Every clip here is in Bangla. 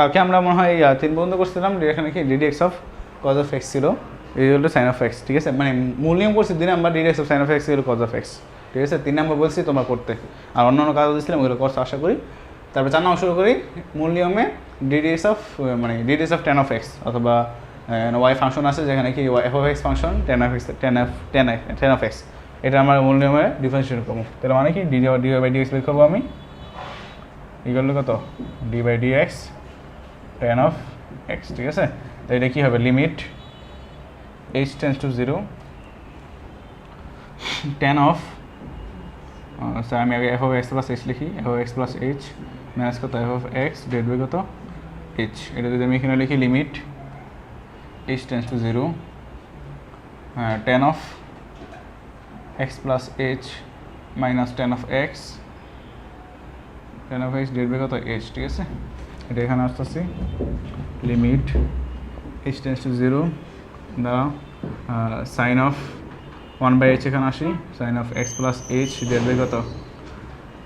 কালকে আমরা মনে হয় 3 পর্যন্ত করছিলাম, এখানে কি ddx of cos of x ছিল equal to sin of x, ঠিক আছে? মানে মূল নিয়ম করছি 2 number ddx of sin of x equal cos of x, ঠিক আছে? 3 নাম্বার বলছি তোমরা করতে, আর অন্যান্য কাজ দিয়েছিলাম ওগুলো করছো আশা করি। তারপর 4 নাম্বার শুরু করি। মূল নিয়মে ddx অফ মানে ddx of tan of x অথবা y ফাংশন আছে যেখানে কি f of x function tan of x, এটা আমার মূল নিয়মে ডিফারেন্সিয়েট করবো। তাহলে মানে কি dy by dx বের করবো আমি ইকুয়াল টু কত d by dx tan of x, ঠিক আছে? তো এটা কি হবে limit h tends to 0 tan of আমি আগে f of x plus h লিখি, f of x plus h minus কত f of x divide by কত h, এটা যদি আমি এখানে লিখি limit h tends to 0 tan of x plus h minus tan of x divide by কত h, ঠিক আছে? এটা এখানে আসতেছি লিমিট h টেন্ডস টু 0 দ্বারা সাইন অফ 1/h এখানে আসি, sine of x plus h divide by কত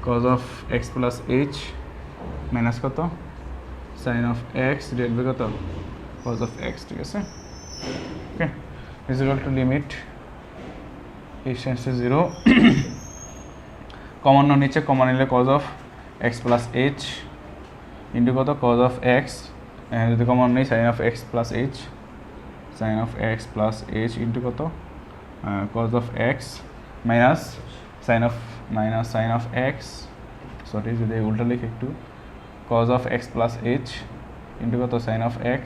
cos of x plus h minus কত sine of x divide by কত cos অফ x, ঠিক আছে? Okay, is equal to limit h tends to 0 common নিচে কমন নিলে cos of x plus h into কত cos অফ x, যদি কমন নেই sine of x plus h, sine of x plus h into কত cos of x minus sine of x, sorry যদি উল্টা লিখি একটু, cos of x plus h into কত সাইন অফ x,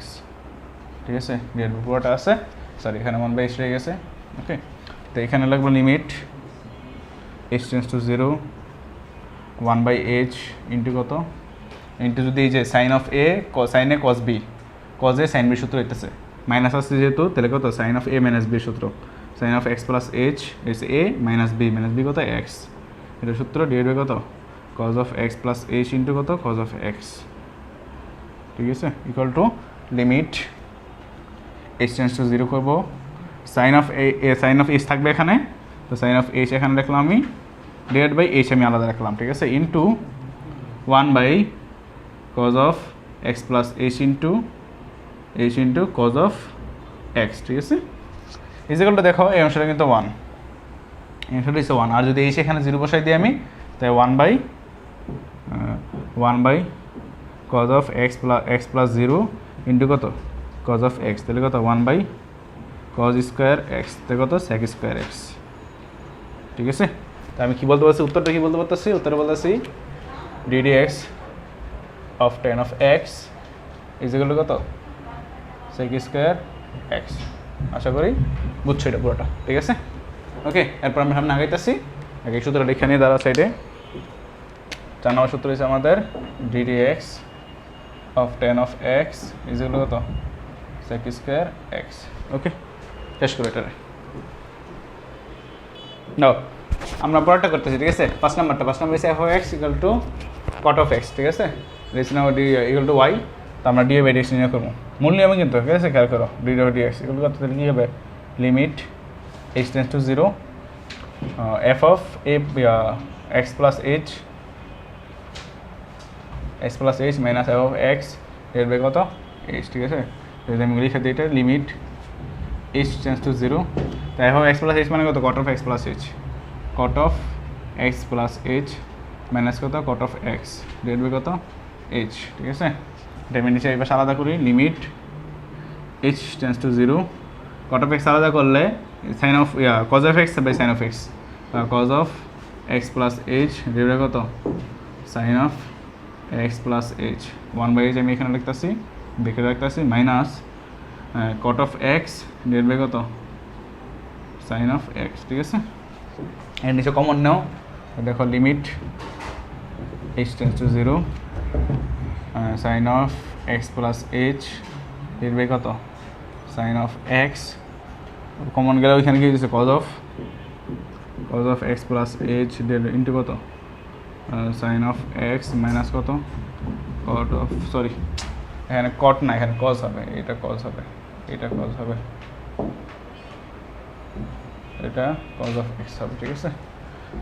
ঠিক আছে? ডিভাইড পুরোটা আছে, সরি এখানে 1/h রয়ে গেছে। ওকে, তো এখানে লাগবে limit h tends to 0 1/h into কত ইন্টু যদি এই যে sine of a sine a cos b, cos a sine b সূত্র হইতেছে, মাইনাস আসছে যেহেতু তাহলে কত sine of a minus b সূত্র, sine of x plus h is a minus b কত x, এটা সূত্র ডিভাইড বাই কত cos of x plus h into কত cos অফ x, ঠিক আছে? Equal to limit h tends to 0 করবো, সাইন অফ h থাকবে এখানে, তো সাইন অফ h এখানে রাখলাম আমি, ডিভাইড বাই h আমি আলাদা রাখলাম, ঠিক আছে? Into 1/cos of x plus h into cos of x, ঠিক আছে? ইজিক্যালটা দেখো এই অংশটা কিন্তু 1, এই অংশটা হচ্ছে 1, আর যদি h এখানে 0 বসাই দিই আমি তাই 1/cos of x plus 0 into কত cos অফ x, তাহলে কত 1/cos স্কোয়ার x, তাহলে কত sec স্কোয়ার x, ঠিক আছে? তো আমি কি বলতে পারছি, উত্তরটা কি বলতে পারতেছি? উত্তরে বলতেছি ddx of tan of x is equal to কত sec স্কোয়ার x। আশা করি বুঝছো এটা পুরোটা, ঠিক আছে? ওকে, এরপর আমি সামনে আগাইতেছি, আগে সূত্রটা লিখে নিয়ে দাঁড়া সাইডে। 4 নম্বর সূত্র হচ্ছে আমাদের ddx of tan of x is equal to কত sec স্কোয়ার x। ওকে, শেষ করে এটারে নাও আমরা পরেরটা করতেছি, ঠিক আছে? 5 নাম্বারটা হচ্ছে f of x equal to cot of x, ঠিক আছে? Race now d equal to y, তো আমরা d বাই dx নির্ণয় করবো মূল নিয়মে কিন্তু, ঠিক আছে? খেয়াল করো d বাই dx ইকুয়াল টু কত, তাহলে কি হবে limit h tends to 0 f of x plus h minus f of x এর বাই কত h, ঠিক আছে? যদি আমি লিখে দিই এটা লিমিট h টেন্ডস টু 0, তো f of x plus h মানে কত cot of x plus h, cot of x plus h minus কত cot of x divide by কত h, ঠিক আছে? এটা আমি নিচে এই পাশে আলাদা করি, limit h tends to 0, cot of x আলাদা করলে sine of cos of x by sine of x, cos of x plus h divide by কত sine of x plus h, 1/h আমি এখানে লিখতেছি বেঁকে রাখতেছি, minus cot of x divide by কত সাইন অফ x, ঠিক আছে? এর নিচে কমন নাও, দেখো limit h tends to 0 sine of x plus h divide by কত সাইন অফ x, কমন গেলে ওইখানে কি দিচ্ছে cos of x plus h into কত সাইন অফ x মাইনাস কত cot অফ, সরি এখানে cot না, এখানে cos হবে, এটা cos হবে, এটা cos হবে, এটা cos অফ x হবে, ঠিক আছে?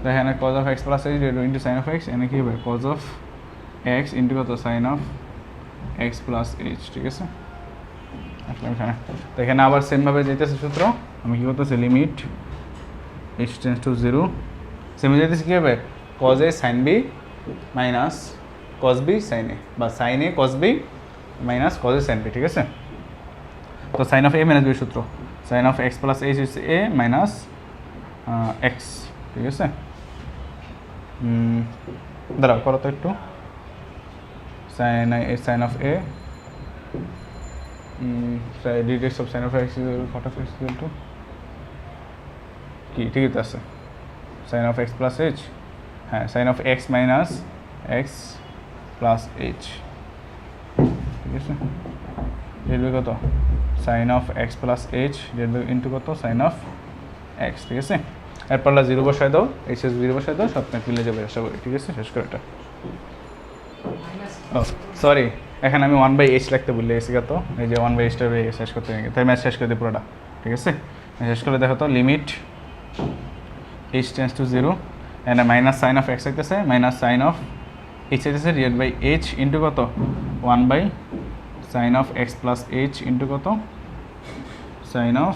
তো এখানে cos of x plus h into sine of x, এখানে কি হবে cos অফ x ইন্টু কত sine of x plus h, ঠিক আছে। আসলে এখানে তো এখানে আবার সেমভাবে যেতেছে সূত্র, আমি কী করতেছি লিমিট এইচ টেন্স টু 0, সেমে যেতেছি কী হবে cos A sine B minus cos B sine A, বা sine A cos B minus cos A sine B, ঠিক আছে। তো sine of A minus B সূত্র, sine of x plus h হচ্ছে এ মাইনাস এক্স, ঠিক আছে। দাঁড়াও করো তো একটু, সাইন অফ এ ডিটেক্স of sine of x cot of x equal to কি, ঠিকই তো আছে, sine of x plus h, হ্যাঁ sine of x minus x plus h, ঠিক আছে। ডিভাইড বাই কত sine of x plus h divide by into কত সাইন অফ এক্স, ঠিক আছে। এরপর 0 বসায় দাও, এইচ এস 0 বসায় দাও, সব মিলে যাবে আশা করি, ঠিক আছে। শেষ করে এটা, ও সরি এখানে আমি 1/h লিখতে ভুলে গেছি, কত এই যে 1/hটা শেষ করতে গিয়ে, তাই ম্যাচ শেষ করে দিই পুরোটা, ঠিক আছে। শেষ করে দেখো তো limit h tends to 0 and minus sine of x আইতেছে মাইনাস সাইন অফ এইচ আইতেছে ডিভাইড বাই এইচ ইন্টু কত 1 sine of x plus h into কত sine of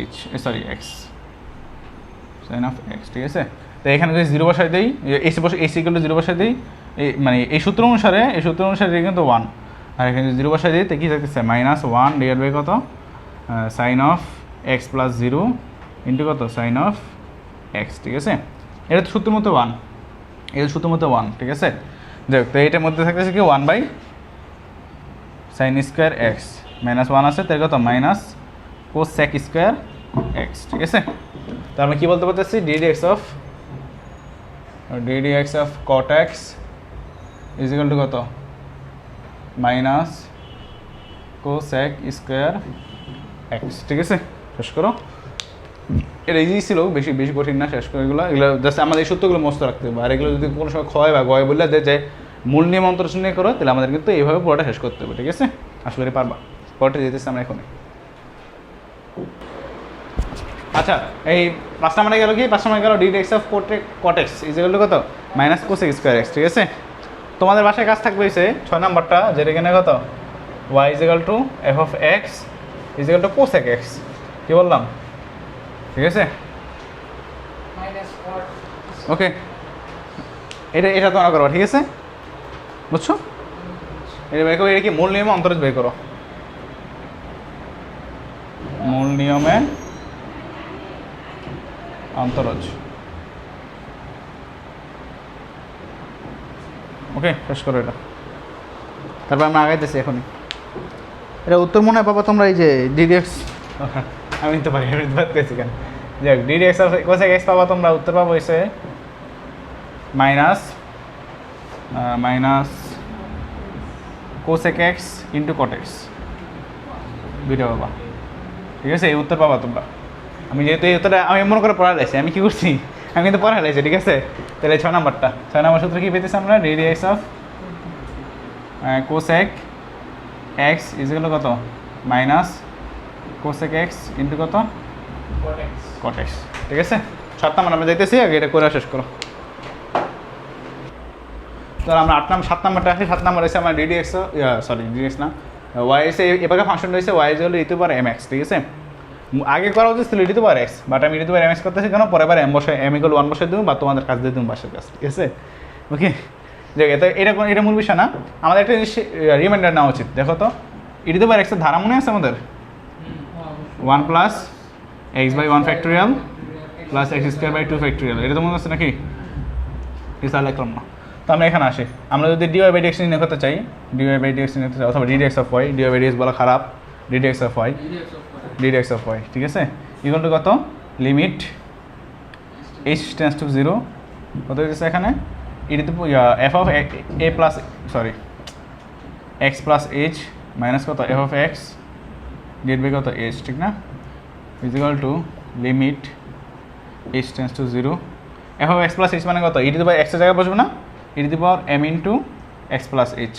h, sorry x, sine of x, ঠিক আছে। তো এখানে যদি 0 বসাই দিই, এসি বসে এসি ইকুয়াল টু 0 বসাই দিই, এই মানে এই সূত্র অনুসারে কিন্তু 1, আর এখানে যদি 0 বসাই দিই তো কী থাকতেছে মাইনাস 1 ডিভাইড বাই কত sine of x plus 0 into কত সাইন অফ এক্স, ঠিক আছে। এটা তো সূত্রের মতো 1, এটা সূত্রের মতো 1, ঠিক আছে। যাই হোক, তো এইটার মধ্যে থাকতেছে কি 1 by sine square x minus 1 আছে, তার কত minus cosec square x, ঠিক আছে। তো আমরা কী বলতে পারতেছি d d x of cot x is equal to কত মাইনাস কোসেক স্কোয়ার এক্স, ঠিক আছে। শেষ করো, এটা ইজি ছিল, বেশি বেশি কঠিন না। শেষ করে এগুলো জাস্ট আমাদের এই সূত্রগুলো মস্ত রাখতে হবে, আর এগুলো যদি কোনো সময় ক্ষয় বা গয় বললে যে মূল নিয়ম অন্তর্শন নিয়ে করো, তাহলে আমাদের কিন্তু এইভাবে পুরোটা শেষ করতে হবে, ঠিক আছে। আশা করি পারবা, পরটা যেতেছি আমরা এখনই। আচ্ছা, এই 5 নম্বরে গেল কি, 5 নম্বরে গেল ddx of cot x is equal to কত মাইনাস কোসেক স্কোয়ার এক্স, ঠিক আছে। তোমাদের বাসায় কাজ থাকবে এসে 6 নম্বরটা, যেটা এখানে কত y is equal to f of x is equal to cosec x, কী বললাম, ঠিক আছে। ওকে, এটা তোমরা করো, ঠিক আছে, বুঝছো। এটা বের করো, এটা কি মূল নিয়মে অন্তরজ বের করো, মূল নিয়মে অন্তরজ, ওকে শেষ করো এটা। তারপর আমরা আগাইতেছি এখনই। এটা উত্তর মনে হয় পাবো তোমরা এই যে ডিডিএক্স, আমি তো পারি, আমি বাদ পেয়েছি কেন, যাক ডিডিএক্স অফ কোসেক এক্স পাবা তোমরা, উত্তর পাবো এসে minus cosec x into cot x, দুইটা পাবা, ঠিক আছে। এই উত্তর পাবা তোমরা। আমি যেহেতু এই উত্তরটা আমি মনে করে পড়া লাইছি, আমি কী করছি, আমি কিন্তু পড়া লাইছি, ঠিক আছে। তাহলে 6 নম্বরটা, 6 নম্বর সূত্র কী পেতেছি আমরা, ddx of cosec x is equal to কত মাইনাস কোসেক এক্স ইন্টু কত কট এক্স, ঠিক আছে। 7 নম্বর আমরা যাইতেছি, আগে এটা করে শেষ করো। তো আমরা 7 নম্বরটা আসি। 7 নম্বর এসে আমার ডিডিএক্স, ডিডিএক্স না, ওয়াই এসে এবার ফাংশন রয়েছে ওয়াই ইজ হলো ইটু পাওয়ার এম এক্স, ঠিক আছে। আগে করা উচিত ছিল ইটু পাওয়ার এক্স, বাট আমি ইটু পাওয়ার এম এক্স করতেছি কেন, পরে এম বসায় এম ইকুয়াল 1 বসায় দেবো, বা তোমাদের কাজ দিয়ে তুমি বাসার কাজ, ঠিক আছে। ওকে, দেখ এটা মূল বিষয় না, আমাদের একটা জিনিস রিমাইন্ডার নেওয়া উচিত। দেখো তো ইটু পাওয়ার এক্সের ধারা মনে আছে আমাদের 1 plus x by 1 factorial plus x square by 2 factorial, এটা তো মনে হচ্ছে নাকি, এটা লিখলাম না। তো আমরা এখানে আসি, আমরা যদি ডিওয়াই বাই ডিএক্স নিয়ে করতে চাই, ডিওয়াই বাই ডিএক্স নিতে চাই, অথবা d dx of y, dy by dx বলা খারাপ, ডিডিএক্স অফ ওয়াই, ঠিক আছে। ইকুয়াল টু কত লিমিট এইচ টেন্স টু 0 কত হয়েছে এখানে f of A plus x plus h minus কত f of x divide by কত এইচ, ঠিক না, is equal to limit h tends to 0 f of x plus h মানে কত ইডি পাওয়ার এক্সের জায়গায় বসবে না, e the power m into x plus h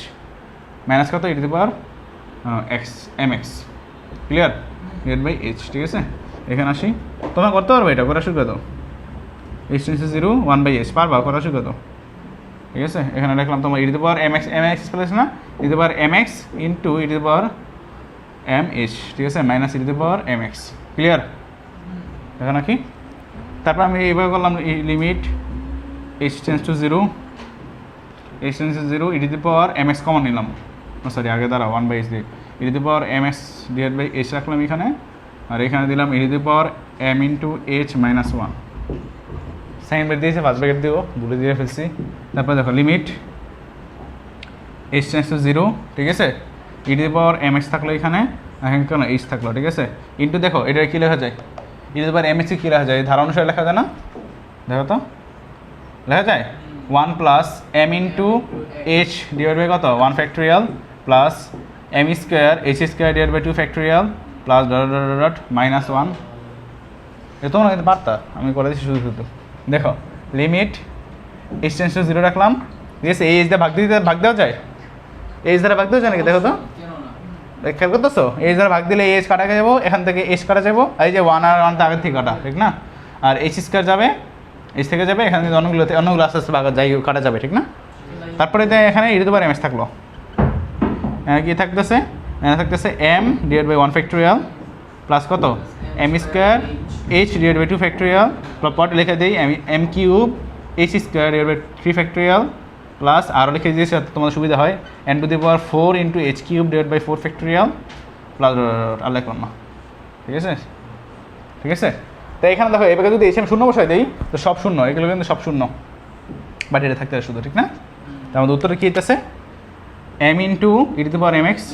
minus কত e the power x m x, clear, divide by h, ঠিক আছে। এখানে আসি, তোমরা করতে পারবে, এটা করা শুরু করে দাও। এইচ টেন্স টু 0 1/h পারবা, করা শুরু করে দাও। ঠিক আছে, এখানে রাখলাম তোমার e to power m x plus না e to power m x into e to power m h, ঠিক আছে, minus e to power m x. Clear? দেখো নাকি? তারপর আমি এইভাবে করলাম limit h tends to zero, h tends to zero, e to power m x common নিলাম, সরি আগে দ্বারা ওয়ান বাই এইচ দিয়ে e to power m x divide by h রাখলাম এখানে, আর এখানে দিলাম e to power m into h minus one. Second bracket দিয়েছে, ফার্স্ট ব্রেকেট দিব, ভুলে দিয়ে ফেলছি। তারপর দেখো limit h tends to zero, ঠিক আছে, e to power m x থাকলো এখানে, এখানে কেন এইচ থাকলো, ঠিক আছে, ইন্টু দেখো এটা কী লেখা যায়, ED to power m x কী লেখা যায়, ধারা অনুসারে লেখা যায় না, দেখো তো লেখা যায় 1 plus m into h divide by কত 1 factorial plus m square h square divide by 2 factorial plus dot dot dot minus 1। এটা তোমরা কিন্তু পারতা, আমি করে দিচ্ছি শুধু শুধু। দেখো limit h tends to zero রাখলাম, ঠিক আছে, এই এইচ দিয়ে ভাগ দেওয়া যায়, এইচ দ্বারা ভাগ দেওয়া যায় নাকি, দেখো তো খেয়াল করতেছো, এইচ দ্বারা ভাগ দিলে এইচ কাটা যাবো, এখান থেকে এইচ কাটা যাবো, এই যে 1 আর 1 তো আগের থেকে কাটা, ঠিক না, আর এইচ স্কোয়ার যাবে, এইচ থেকে যাবে, এখানে অন্যগুলো আস্তে আস্তে যাই কাটা যাবে, ঠিক না। তারপরে এখানে e to power m x থাকলো, কি থাকতেছে, থাকতেছে m divide by 1 factorial plus কত m square h divide by 2 factorial, পট লিখে দিই m cube h square divide by 3 factorial plus আরও লিখে দিয়েছি তোমাদের সুবিধা হয় n to the power 4 into h cube divide by 4 factorial plus আর লিখলাম না, ঠিক আছে, ঠিক আছে। তো এখানে দেখো এবার যদি এইচ এম শূন্য বসাই দিই তো সব শূন্য, এগুলো কিন্তু সব শূন্য, বাট এটা থাকতে হবে শুধু, ঠিক না। তার মধ্যে উত্তরে কী হইতেছে m into e to power m x,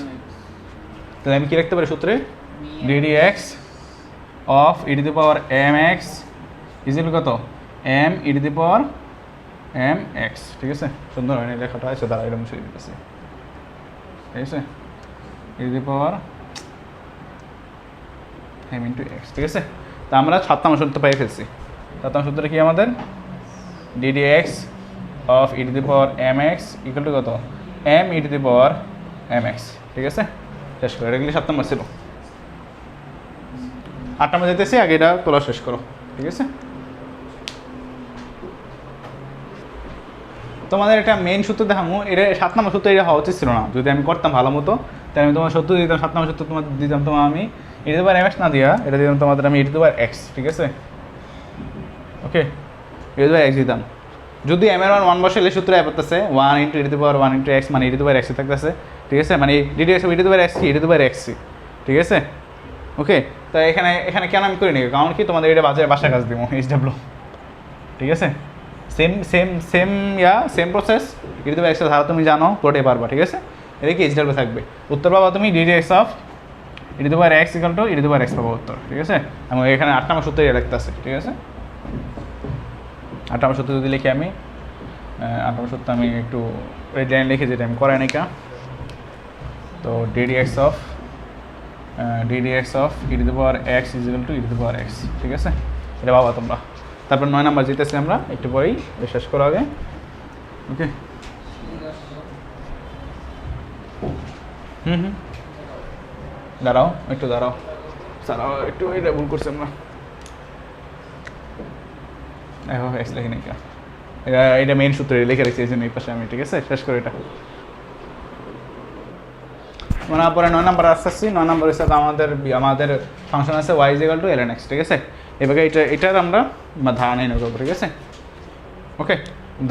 তাহলে আমি কী লিখতে পারি সূত্রে d d x of e to power m x equal কত m e to power m x, ঠিক আছে, সুন্দর হয়নি লেখাটা আছে, তারা এটা মুছে দিতেছে, ঠিক আছে, e to power m into x, ঠিক আছে। তা আমরা 7 নম্বর সূত্র পাই ফেলছি। 7 নম্বর সূত্রটা কি আমাদের d d x of e to power m x equal to কত m e to power m x, ঠিক আছে, শেষ করো, এটা কিন্তু 7 নম্বর ছিল। 8 নম্বর যেতেছি, আগে এটা তোলা শেষ করো, ঠিক আছে। তোমাদের একটা মেইন সূত্র দেখামো, এটা 7 নম্বর সূত্র এটা হওয়া উচিত ছিল না, যদি আমি করতাম ভালো মতো তাহলে আমি তোমার সূত্র দিতাম, 7 নম্বর সূত্র তোমার দিতাম, তোমার আমি ED to power m x না দিয়া এটা দিতাম তোমাদের আমি ইডি টু পাওয়ার এক্স, ঠিক আছে, ওকে, ইডি টু পাওয়ার এক্স দিতাম। যদি এম এর মান 1 বসাইলে সূত্র পড়তেছে 1 into e to power 1 into x, মানে ইডি টু পাওয়ার এক্স থাকতেছে, ঠিক আছে, মানে DD x ED to power x ED to power x, ঠিক আছে, ওকে। তো এখানে কেন আমি করি নি, কারণ কি তোমাদের এটা বাসায় কাজ দিব এইচ ডাব্লিউ, ঠিক আছে, সেম প্রসেস, ইডি টু পাওয়ার এক্সের ধারা তুমি জানো, পুরোটাই পারবা, ঠিক আছে। এটা কি এইচ ডাব্লিউ থাকবে, উত্তর পাবা তুমি d d x of e to power x equal to e to power x পাবো উত্তর, ঠিক আছে। এবং এখানে 8 নম্বর সূত্র এটা লিখতে আছে, ঠিক আছে, 8 নম্বর সূত্র যদি লিখি আমি 8 নম্বর সূত্র আমি একটু রেড লাইন লিখে যেটা আমি করাই নাকি, তো d d x of e to power x is equal to e to power x, ঠিক আছে, এটা পাবা তোমরা। তারপর 9 নম্বর জিতেছি আমরা, একটু পরেই শেষ করো আগে, ওকে। দাঁড়াও একটু একটু, এটা ভুল করছি আমরা, এক্স লিখি নাকি, এটা মেইন সূত্র লিখে রেখেছি এই পাশে আমি, ঠিক আছে, শেষ করে এটা। পরে 9 নম্বর আসতেছি, 9 নম্বর হিসাবে আমাদের ফাংশন আছে y is equal to ln x, ঠিক আছে। এবার এটার আমরা ধারণা নিয়ে করবো, ঠিক আছে, ওকে,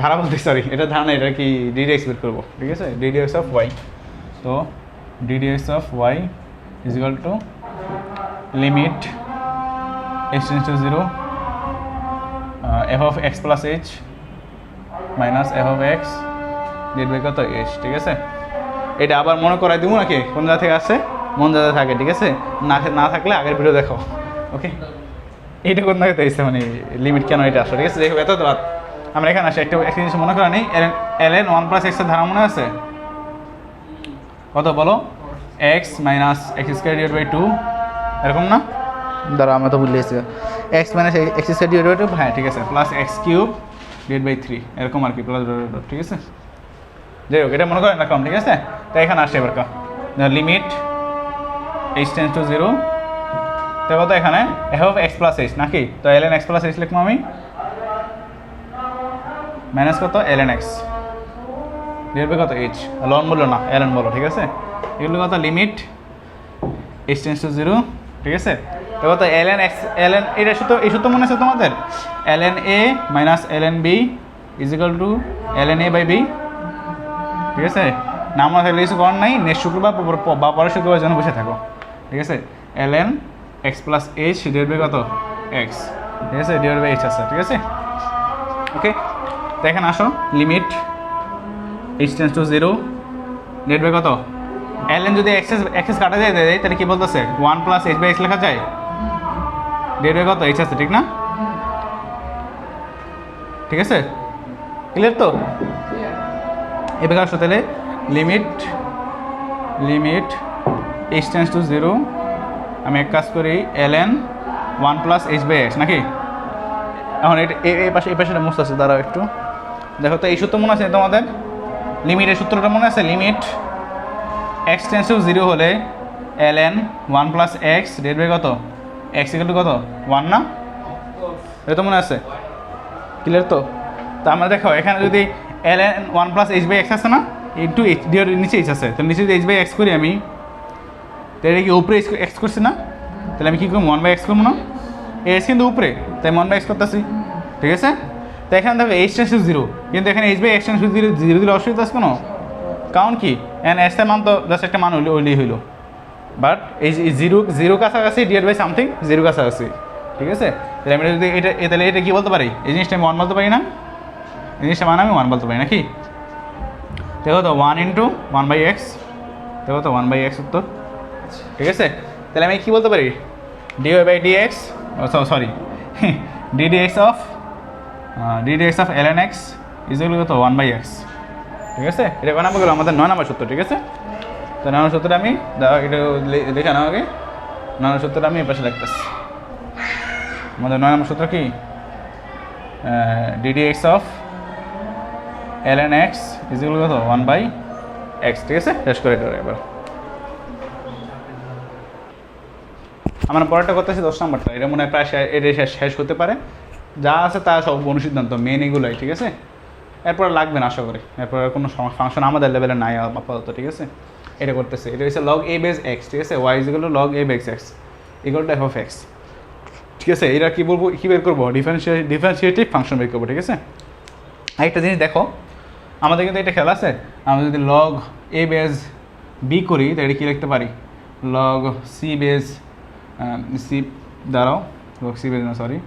ধারা বলতে সরি এটা ধারণা, এটা কি ডিডি এক্স বের করবো, ঠিক আছে, ডিডি এক্স অফ ওয়াই, তো d d x of y is equal to limit x tends to 0 f of x plus h minus f of x divide by কত h, ঠিক আছে। এটা আবার মনে করাই দিব নাকি, কোন জায়গা থেকে আসছে, মন জায়গা থাকে, ঠিক আছে, না থাকলে আগের ভিডিও দেখো, ওকে। এইটা কোন জায়গাতে এসেছে, মানে লিমিট কেন এটা আসলে, ঠিক আছে, দেখো এত তো বাদ। আমরা এখানে আসি একটা জিনিস মনে করা নেই, ln 1 প্লাস এক্স এর ধারা মনে আছে কত বলো, x minus x square divide by 2, এরকম না, দাঁড়া আমরা তো ভুলে গেছি, x minus x square divide by 2, হ্যাঁ ঠিক আছে, plus x cube divide by 3, এরকম আর কি, প্লাস ঠিক আছে, যাই হোক এটা মনে করেন রাখলাম, ঠিক আছে। তো এখানে আসে এবার লিমিট h টেন্ডস টু 0, তো কত এখানে f of x plus h নাকি, তো ln x প্লাস h লিখবো আমি, মাইনাস কত ln x, ডিভাইড বাই কত এইচ, লন বললো না এল এন বলো, ঠিক আছে। এগুলো কত লিমিট এইচ টেন্স টু 0, ঠিক আছে। তো কত l n x l n, এটা সূত্র, এই সূত্র মনে আছে তোমাদের, l n A minus l n B is equal to l n A by B, ঠিক আছে। না মনে থাকলে কিছু করার নাই, নেক্সট শুক্রবার বা পরের শুক্রবার জন্য বসে থাকো, ঠিক আছে। L n x plus h divide by কত এক্স, ঠিক আছে, ডিভাইড বাই এইচ আছে, ঠিক আছে। ওকে, তো এখানে আসো limit h tends to 0 divide by কত এল এন, যদি এক্সেস কাটা যায় দেয় তাহলে কি বলতেছে 1 প্লাস এইচ বাই এক্স লেখা যায়, ডিভাইড বাই কত এইচ আছে, ঠিক না, ঠিক আছে, ক্লিয়ার তো। এবার আসো তাহলে লিমিট এইচ টেন্স টু 0, আমি এক কাজ করি l n 1 plus h by x নাকি। এখন এটা এই পাশে মুস্ত আছে, দাঁড়াও একটু দেখো তো, এই সূত্র মনে আছে তোমাদের, লিমিটের সূত্রটা মনে আছে, লিমিট এক্স টেন্স টু 0 হলে l n 1 plus x divide by কত এক্স ইকুয়াল টু কত 1 না, এটা তো মনে আছে, ক্লিয়ার তো। তা আমরা দেখো এখানে যদি l n 1 plus h by x আছে না, ইন্টু এইচ ডিওর নিচে এইচ আছে, তো নিচে যদি এইচ বাই এক্স করি আমি, তাহলে কি উপরে এক্স করছি না, তাহলে আমি কী করবো 1 বাই এক্স করবো না, এক্স কিন্তু উপরে, তাই 1 বাই এক্স করতেছি, ঠিক আছে। তো এখানে দেখো এইচ টেন্স টু 0, কিন্তু এখানে h by x tends to 0 দিলে অসুবিধা আছে কোনো, কারণ কি এন এসের মান তো জাস্ট একটা মান হইলেই হইলো, বাট এই জিরো কাছাকাছি ডিভাইড বাই সামথিং 0 কাছাকাছি, ঠিক আছে। তাহলে আমি যদি তাহলে এটা কী বলতে পারি, এই জিনিসটা আমি 1 বলতে পারি না, এই জিনিসটা মানে আমি 1 বলতে পারি নাকি। দেখো তো 1 ইন্টু 1 বাই এক্স, দেখো তো 1 বাই এক্স উত্তর, ঠিক আছে। তাহলে আমি কী বলতে পারি, d y by d x, sorry d d x of l n x is equal কত 1 বাই এক্স, ঠিক আছে। এটা কয় নাম্বার গেলো, আমাদের 9 নম্বর সূত্র, ঠিক আছে। তো 9 নম্বর সূত্রটা আমি এটা দেখে নাও আগে, 9 নম্বর সূত্রটা আমি এই পাশে লিখতেছি। আমাদের 9 নম্বর সূত্র কি, ddx of l n x is equal কত 1 বাই এক্স, ঠিক আছে। শেষ করে এটা এবার আমরা পরেরটা করতেছি 10 নম্বরটা, এটা মনে হয় প্রায় এটা শেষ হতে পারে, যা আছে তা সব অনুসিদ্ধান্ত মেন এগুলোই, ঠিক আছে। এরপর লাগবে না আশা করি, এরপর কোনো ফাংশন আমাদের লেভেলে নাই আপাতত, ঠিক আছে। এটা করতেছে, এটা হচ্ছে লগ এ বেস এক্স, ঠিক আছে, y is equal to log A base x equal to f of x, ঠিক আছে। এটা কী বলবো, কী বের করবো, ডিফারেন্সিয়েটিভ ফাংশন বের করবো, ঠিক আছে। আরেকটা জিনিস দেখো, আমাদের কিন্তু এটা খেলা আছে, আমরা যদি লগ এ বেস বি করি তাহলে এটা কী লিখতে পারি, লগ সি বেস সি, দাঁড়াও লগ সি বেস না সরি,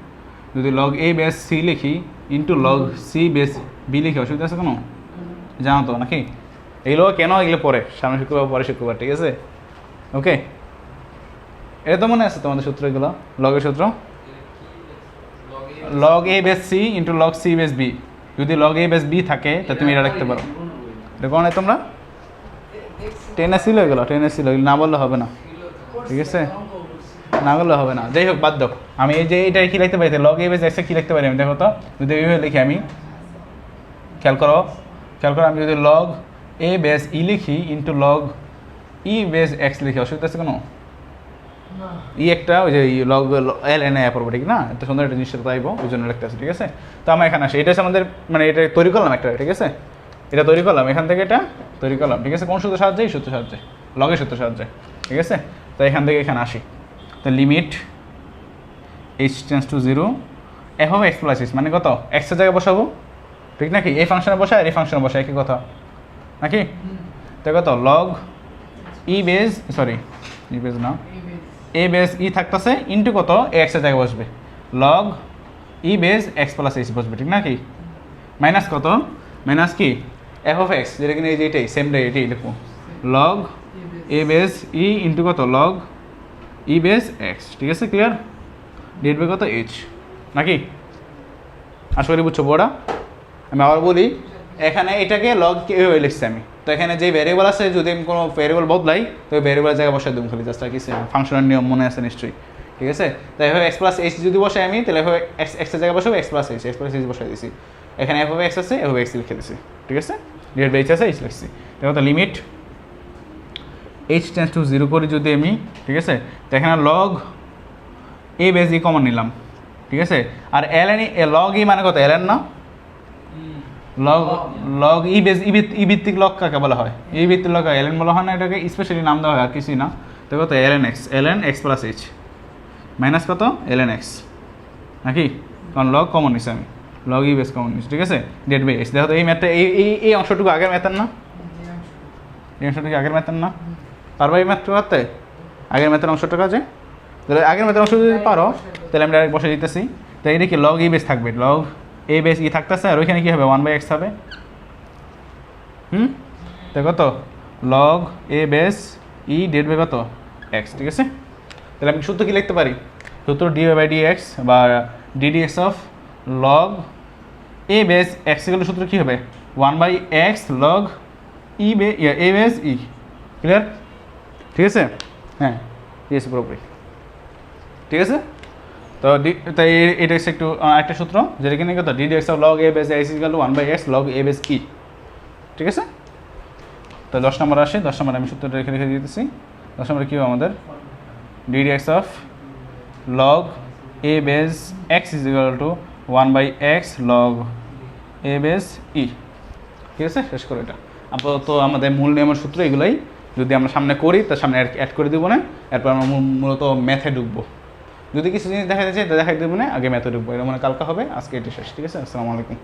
যদি লগ এ বেস সি লিখি into log C base b লিখি অসুবিধা আছে কোনো, জানো তো নাকি। এগুলো কেন এগুলো পরে সামনে শুক্রবার পরে শুক্রবার, ঠিক আছে। ওকে, এটা তো মনে আছে তোমাদের সূত্র, এগুলো লগের সূত্র, লগ এ base C into log C base B, যদি লগ এ বেস বি থাকে তা তুমি এটা লিখতে পারো। এটা কোন তোমরা টেনে ছিল, এগুলো টেনে ছিল, না বললে হবে না, ঠিক আছে, না বললে হবে না, যাই হোক বাদ দাও। আমি এই যে এটা কী লিখতে পারি, লগ এ বেস এক্সে কী লিখতে পারি আমি দেখো তো, যদি এইভাবে লিখি আমি, খেয়াল করো আমি যদি লগ এ বেস ই লিখি into log e base x লিখি অসুবিধা আছে কোনো, ই একটা ওই যে লগ এল এন এ পড়বো, ঠিক না, এত সুন্দর একটা জিনিসটা পাইবো ওই জন্য লিখতে আছে, ঠিক আছে। তো আমরা এখানে আসি, এটা হচ্ছে আমাদের মানে এটা তৈরি করলাম একটা, ঠিক আছে, এটা তৈরি করলাম এখান থেকে, এটা তৈরি করলাম, ঠিক আছে। কোন সূত্র সাহায্যে, এই সূত্র সাহায্যে, লগের সূত্র সাহায্যে, ঠিক আছে। তো এখান থেকে এখানে আসি, তো limit h tends to 0 f of x plus h, মানে কত এক্সের জায়গায় বসাবো, ঠিক নাকি, এই ফাংশনে বসায় আর এই ফাংশনে বসায় একই কথা নাকি। তো কত লগ ই বেস, সরি ই বেস না, এ বেস ই থাকতেছে ইন্টু কত এক্সের জায়গায় বসবে, log e base x plus H বসবে, ঠিক নাকি, মাইনাস কত, মাইনাস কি এফ অফ এক্স, যেটা কিনা এই যে এটাই সেম ডে এটাই লিখবো, লগ এ বেস ই ইন্টু কত লগ ই বেস এক্স, ঠিক আছে, ক্লিয়ার, ডিভাইড বাই কত এইচ নাকি। আশা করি বুঝছো বড়া। আমি আবার বলি, এখানে এটাকে লগ কীভাবে লিখছি আমি, তো এখানে যে ভ্যারিয়েবল আছে যদি আমি কোনো ভ্যারিয়েবল বদলাই তো ওই ভ্যারিয়েবলের জায়গায় বসাই দেবো খালি, জাস্ট আর কি ফাংশনের নিয়ম মনে আছে নিশ্চয়ই, ঠিক আছে। তাই এভাবে এক্স প্লাস এইচ যদি বসাই আমি, তাহলে এভাবে এক্সের জায়গায় বসাবো এক্স প্লাস এইচ বসাই দিছি, এখানে এভাবে এক্স আছে এভাবে এক্স লিখে দিছি, ঠিক আছে, ডিভাইড বাই এইচ আছে এইচ লিখছি। দেখো তো লিমিট এইচ টেন্স টু 0 করি যদি আমি, ঠিক আছে, তো এখানে লগ এ বেস ই কমন নিলাম, ঠিক আছে, আর এল এন লগ ই মানে কত এল এন না, লগ লগ ই ভিত্তিক লগ কাকে বলা হয়? ই ভিত্তিক লগ এলএন বলা হয় না, এটাকে স্পেশালি নাম দেওয়া হয় আর কিছুই না। তো কত ln x plus h minus কত ln x নাকি, কারণ লগ কমন নিচ্ছে আমি, লগ ই বেস কমন নিচ্ছি, ঠিক আছে। ডেড বাই এক্স, দেখো তো এই ম্যাথটা এই অংশটুকু আগের ম্যাথের না, এই অংশটুকু আগের ম্যাথের না, পারবা এই ম্যাথটা করতে? আগের ম্যাথের অংশটুকু আছে, তাহলে আগের ম্যাথের অংশ যদি পারো তাহলে আমি ডাইরেক্ট বসে দিতেছি। তাই এটা কি লগ ই বেস থাকবে, লগ এ বেস ই থাকতেছে, আর ওইখানে কী হবে 1/x হবে। তাই কত লগ এ বেস ই ডেড বাই কত এক্স, ঠিক আছে। তাহলে আমি সূত্র কী লিখতে পারি? সূত্র dy/dx বা ddx of log A base x এগুলো সূত্র কী হবে 1/x লগ ই এ বেস ই, ক্লিয়ার? ঠিক আছে, হ্যাঁ ইয়েস পুরোপুরি ঠিক আছে। তো তাই এটা হচ্ছে একটু একটা সূত্র যেটা কিনা কত ddx of log A base x equal to 1/x log A base e, ঠিক আছে। তো 10 নম্বর আসে, 10 নম্বর আমি সূত্রটা রেখে দিতেছি। 10 নম্বরে কী হবে আমাদের ddx of log A base x is equal to 1/x log A base e, ঠিক আছে। শেষ করো এটা। আপাতত আমাদের মূল নিয়মের সূত্র এগুলোই, যদি আমরা সামনে করি তার সামনে অ্যাড করে দেবো না, এরপর আমরা মূলত ম্যাথে ঢুকবো। যদি কিছু জিনিস দেখাতে চাই তা দেখাই দেবো না, আগে ম্যাথে ঢুকবো। এটা মানে কালকে হবে, আজকে এটা শেষ, ঠিক আছে। আসসালামু আলাইকুম।